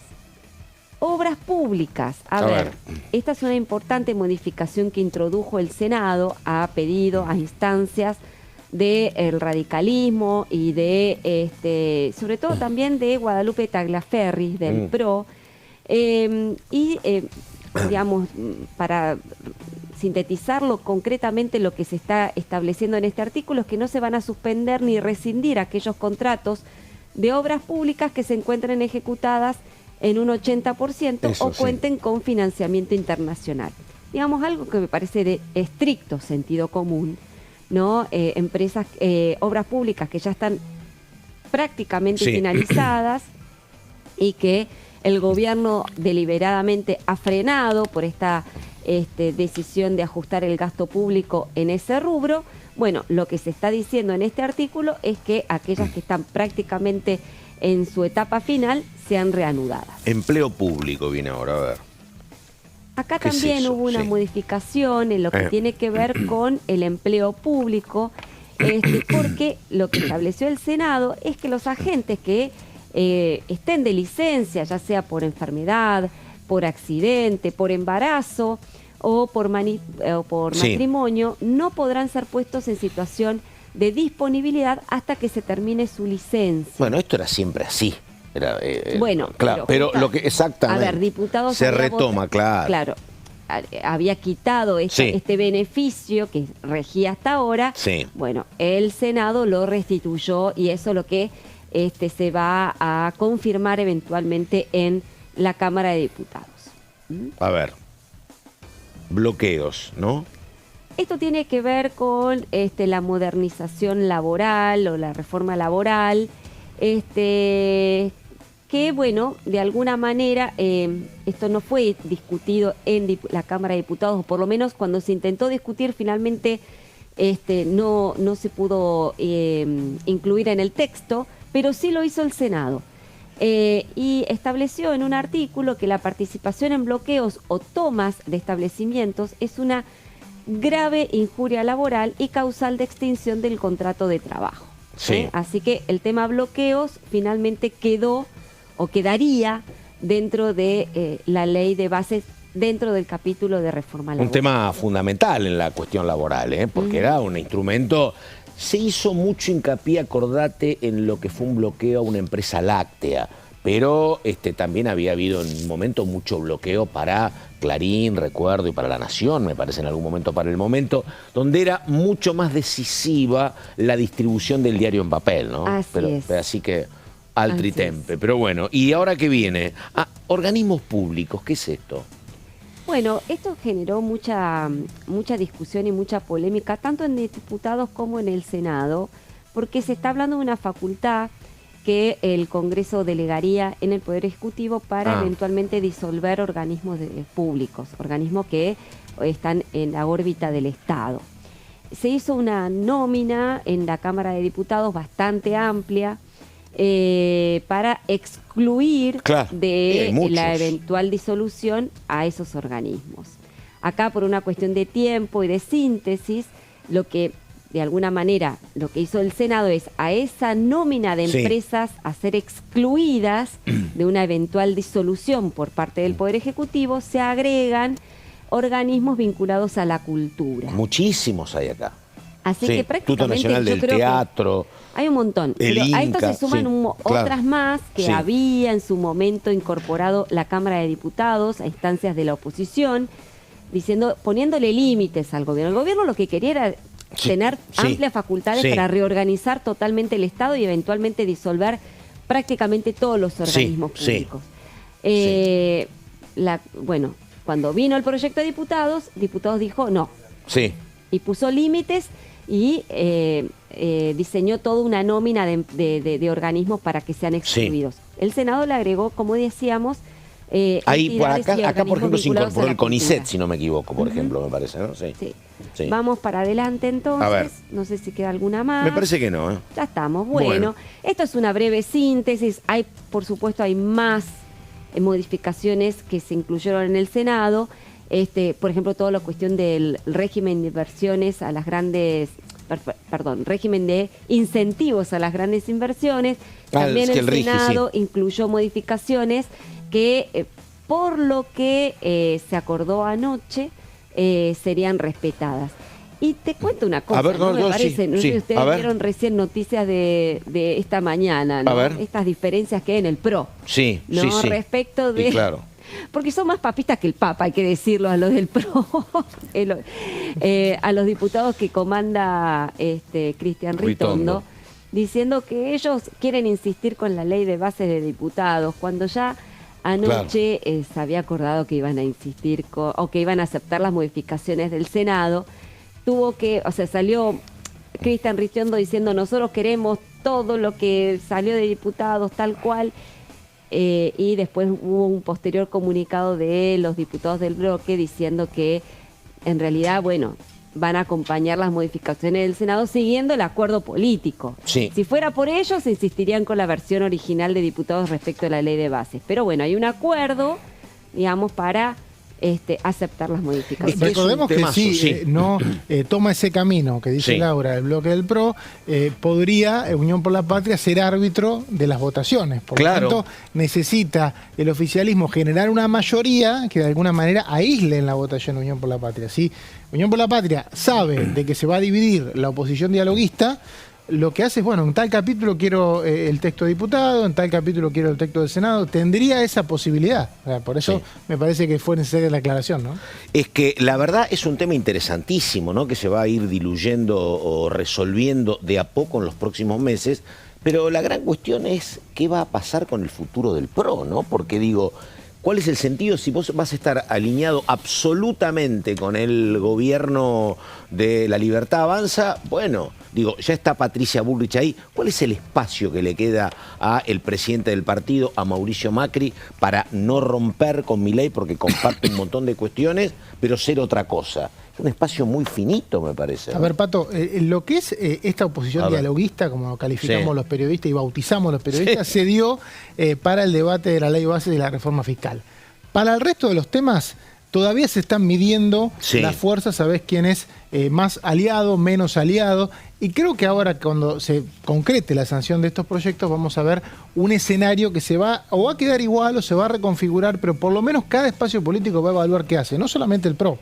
Obras públicas. A ver, esta es una importante modificación que introdujo el Senado a pedido, a instancias del radicalismo y sobre todo también de Guadalupe Tagliaferri, del PRO. Digamos, para sintetizarlo concretamente, lo que se está estableciendo en este artículo es que no se van a suspender ni rescindir aquellos contratos de obras públicas que se encuentren ejecutadas en un 80% Eso, o cuenten con financiamiento internacional. Digamos, algo que me parece de estricto sentido común, ¿no? Empresas, obras públicas que ya están prácticamente finalizadas y que el gobierno deliberadamente ha frenado por esta decisión de ajustar el gasto público en ese rubro. Bueno, lo que se está diciendo en este artículo es que aquellas que están prácticamente en su etapa final sean reanudadas. Empleo público viene ahora, a ver. Acá también hubo una modificación en lo que tiene que ver con el empleo público, porque lo que estableció el Senado es que los agentes que estén de licencia, ya sea por enfermedad, por accidente, por embarazo o por matrimonio, no podrán ser puestos en situación de disponibilidad hasta que se termine su licencia. Bueno, esto era siempre así. Bueno, claro, pero lo que exactamente a ver, diputados se retoma, claro. Claro. había quitado este beneficio que regía hasta ahora, bueno, el Senado lo restituyó y eso es lo que se va a confirmar eventualmente en la Cámara de Diputados. A ver, bloqueos, ¿no? Esto tiene que ver con la modernización laboral o la reforma laboral, que bueno, de alguna manera esto no fue discutido en la Cámara de Diputados, o por lo menos cuando se intentó discutir finalmente no se pudo incluir en el texto, pero sí lo hizo el Senado. Y estableció en un artículo que la participación en bloqueos o tomas de establecimientos es una grave injuria laboral y causal de extinción del contrato de trabajo. Así que el tema bloqueos finalmente quedó o quedaría dentro de la ley de bases, dentro del capítulo de reforma laboral. Un tema fundamental en la cuestión laboral, porque era un instrumento. Se hizo mucho hincapié, acordate, en lo que fue un bloqueo a una empresa láctea, pero también había habido en un momento mucho bloqueo para Clarín, recuerdo, y para La Nación, me parece en algún momento para El Momento, donde era mucho más decisiva la distribución del diario en papel, ¿no? Así que altri tempe. Pero bueno, ¿y ahora qué viene? Organismos públicos, ¿qué es esto? Bueno, esto generó mucha discusión y mucha polémica, tanto en diputados como en el Senado, porque se está hablando de una facultad que el Congreso delegaría en el Poder Ejecutivo para eventualmente disolver organismos públicos, organismos que están en la órbita del Estado. Se hizo una nómina en la Cámara de Diputados bastante amplia para excluir de la eventual disolución a esos organismos. Acá, por una cuestión de tiempo y de síntesis, lo que de alguna manera lo que hizo el Senado es a esa nómina de empresas a ser excluidas de una eventual disolución por parte del Poder Ejecutivo, se agregan organismos vinculados a la cultura. Muchísimos hay acá. Así que prácticamente Instituto Nacional del Teatro. Hay un montón. Pero a esto se suman otras más que había en su momento incorporado la Cámara de Diputados a instancias de la oposición, poniéndole límites al gobierno. El gobierno lo que quería era tener amplias facultades para reorganizar totalmente el Estado y eventualmente disolver prácticamente todos los organismos públicos. Bueno, cuando vino el proyecto de diputados dijo no. Y puso límites y diseñó toda una nómina de organismos para que sean excluidos. El Senado le agregó, como decíamos, acá por ejemplo, se incorporó el CONICET, si no me equivoco, por ejemplo, me parece, ¿no? Sí. Vamos para adelante entonces. A ver. No sé si queda alguna más. Me parece que no. Ya estamos. Bueno, esto es una breve síntesis. Por supuesto, hay más modificaciones que se incluyeron en el Senado. Por ejemplo, toda la cuestión del régimen de inversiones a las grandes, régimen de incentivos a las grandes inversiones. También el Senado incluyó modificaciones que, por lo que se acordó anoche, serían respetadas. Y te cuento una cosa, me parece, no sé si ustedes vieron recién noticias de esta mañana, ¿no? Estas diferencias que hay en el PRO, respecto de... Porque son más papistas que el Papa, hay que decirlo, a los del PRO, a los diputados que comanda Cristian Ritondo, diciendo que ellos quieren insistir con la ley de bases de diputados, cuando ya anoche se había acordado que iban a insistir o que iban a aceptar las modificaciones del Senado. Salió Cristian Ritondo diciendo nosotros queremos todo lo que salió de diputados tal cual, y después hubo un posterior comunicado de los diputados del bloque diciendo que en realidad, van a acompañar las modificaciones del Senado siguiendo el acuerdo político. Si fuera por ellos, insistirían con la versión original de diputados respecto a la ley de bases. Pero hay un acuerdo, digamos, para aceptar las modificaciones. Recordemos que no toma ese camino que dice Laura, el bloque del PRO, podría Unión por la Patria ser árbitro de las votaciones. Por lo tanto, necesita el oficialismo generar una mayoría que de alguna manera aísle en la votación Unión por la Patria. Si Unión por la Patria sabe de que se va a dividir la oposición dialoguista, lo que hace es, bueno, en tal capítulo quiero el texto de diputado, en tal capítulo quiero el texto del Senado, tendría esa posibilidad. O sea, por eso me parece que fue necesaria la aclaración, ¿no? Es que la verdad es un tema interesantísimo, ¿no? Que se va a ir diluyendo o resolviendo de a poco en los próximos meses, pero la gran cuestión es qué va a pasar con el futuro del PRO, ¿no? Porque digo, ¿cuál es el sentido si vos vas a estar alineado absolutamente con el gobierno de La Libertad Avanza? Bueno, digo, ya está Patricia Bullrich ahí. ¿Cuál es el espacio que le queda al presidente del partido, a Mauricio Macri, para no romper con Milei porque comparte un montón de cuestiones, pero ser otra cosa? Es un espacio muy finito, me parece, ¿no? A ver, Pato, lo que es esta oposición dialoguista, como calificamos los periodistas y bautizamos los periodistas, se dio para el debate de la ley base de la reforma fiscal. Para el resto de los temas, todavía se están midiendo las fuerzas, sabés quién es más aliado, menos aliado, y creo que ahora cuando se concrete la sanción de estos proyectos vamos a ver un escenario que se va o va a quedar igual o se va a reconfigurar, pero por lo menos cada espacio político va a evaluar qué hace, no solamente el PRO.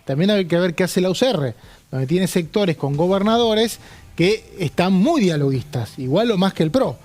También hay que ver qué hace la UCR, donde tiene sectores con gobernadores que están muy dialoguistas, igual o más que el PRO.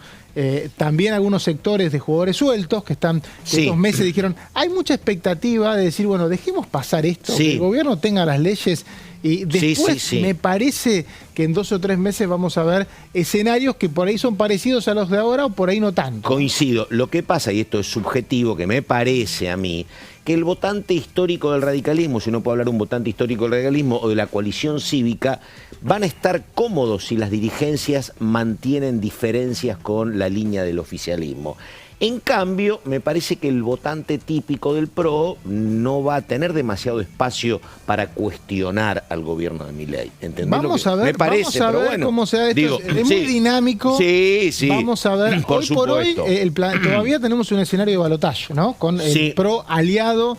También algunos sectores de jugadores sueltos que están estos meses dijeron, hay mucha expectativa de decir, bueno, dejemos pasar esto, que el gobierno tenga las leyes y después me parece que en 2 o 3 meses vamos a ver escenarios que por ahí son parecidos a los de ahora o por ahí no tanto. Coincido. Lo que pasa, y esto es subjetivo, que me parece a mí, que el votante histórico del radicalismo, si no puedo hablar de un votante histórico del radicalismo o de la coalición cívica, van a estar cómodos si las dirigencias mantienen diferencias con la línea del oficialismo. En cambio, me parece que el votante típico del PRO no va a tener demasiado espacio para cuestionar al gobierno de Milei. ¿Entendés? Vamos a ver, me parece, vamos a ver cómo se da esto. Digo, es muy dinámico. Vamos a ver. Por hoy, todavía tenemos un escenario de balotaje, ¿no? Con el PRO aliado,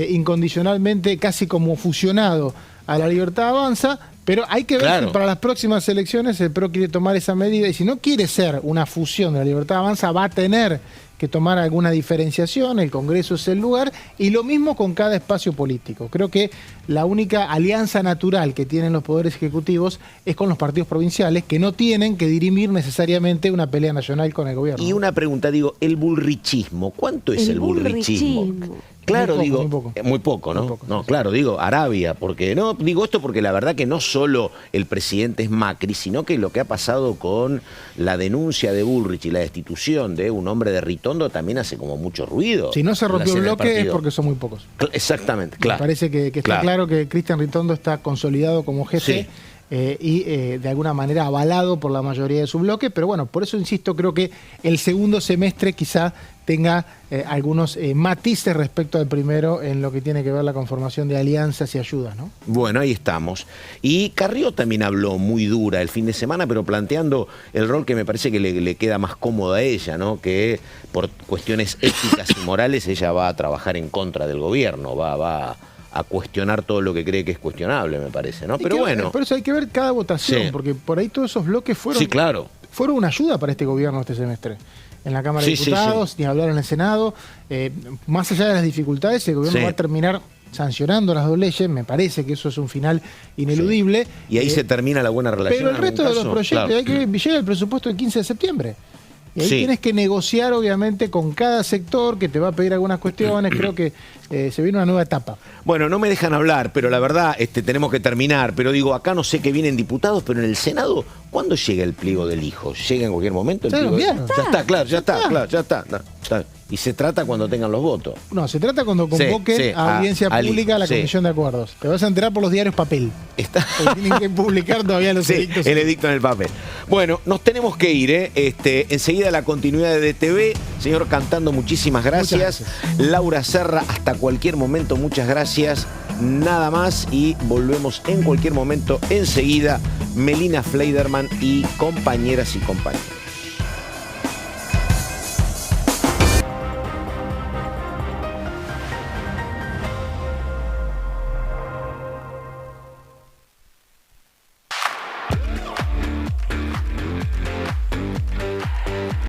incondicionalmente, casi como fusionado a La Libertad Avanza. Pero hay que ver si para las próximas elecciones el PRO quiere tomar esa medida. Y si no quiere ser una fusión de La Libertad Avanza, va a tener que tomar alguna diferenciación, el Congreso es el lugar, y lo mismo con cada espacio político. Creo que la única alianza natural que tienen los poderes ejecutivos es con los partidos provinciales, que no tienen que dirimir necesariamente una pelea nacional con el gobierno. Y una pregunta, digo, el bullrichismo, ¿cuánto es el bullrichismo? Claro, muy poco, digo, muy poco, ¿no? Muy poco, no, claro, digo, Arabia, porque no, digo esto porque la verdad que no solo el presidente es Macri, sino que lo que ha pasado con la denuncia de Bullrich y la destitución de un hombre de Ritondo también hace como mucho ruido. Si no se rompió el bloque es porque son muy pocos. Exactamente, claro. Me parece que está claro que Cristian Ritondo está consolidado como jefe. Y de alguna manera avalado por la mayoría de su bloque, pero bueno, por eso insisto, creo que el segundo semestre quizá tenga algunos matices respecto al primero en lo que tiene que ver la conformación de alianzas y ayudas, ¿no? Bueno, ahí estamos. Y Carrió también habló muy dura el fin de semana, pero planteando el rol que me parece que le queda más cómodo a ella, ¿no? Que por cuestiones éticas y morales ella va a trabajar en contra del gobierno, va a cuestionar todo lo que cree que es cuestionable, me parece, ¿no? Pero bueno. Por eso hay que ver cada votación, porque por ahí todos esos bloques fueron una ayuda para este gobierno este semestre. En la Cámara de Diputados, ni hablar en el Senado. Más allá de las dificultades, el gobierno va a terminar sancionando las 2 leyes, me parece que eso es un final ineludible. Y ahí se termina la buena relación. Pero el resto de los proyectos, hay que llega el presupuesto el 15 de septiembre. Y ahí tienes que negociar, obviamente, con cada sector que te va a pedir algunas cuestiones. Creo que se viene una nueva etapa. Bueno, no me dejan hablar, pero la verdad tenemos que terminar. Pero digo, acá no sé qué vienen diputados, pero en el Senado, ¿cuándo llega el pliego del hijo? ¿Llega en cualquier momento el pliego del hijo? Ya está. Y se trata cuando tengan los votos. No, se trata cuando convoquen a audiencia pública a la Comisión de Acuerdos. Te vas a enterar por los diarios papel. Tienen que publicar todavía los edictos. El edicto en el papel. Bueno, nos tenemos que ir, enseguida la continuidad de DTV. Señor Cantando, muchísimas gracias. Laura Serra, hasta cualquier momento, muchas gracias. Nada más y volvemos en cualquier momento enseguida. Melina Fleiderman y compañeras y compañeros.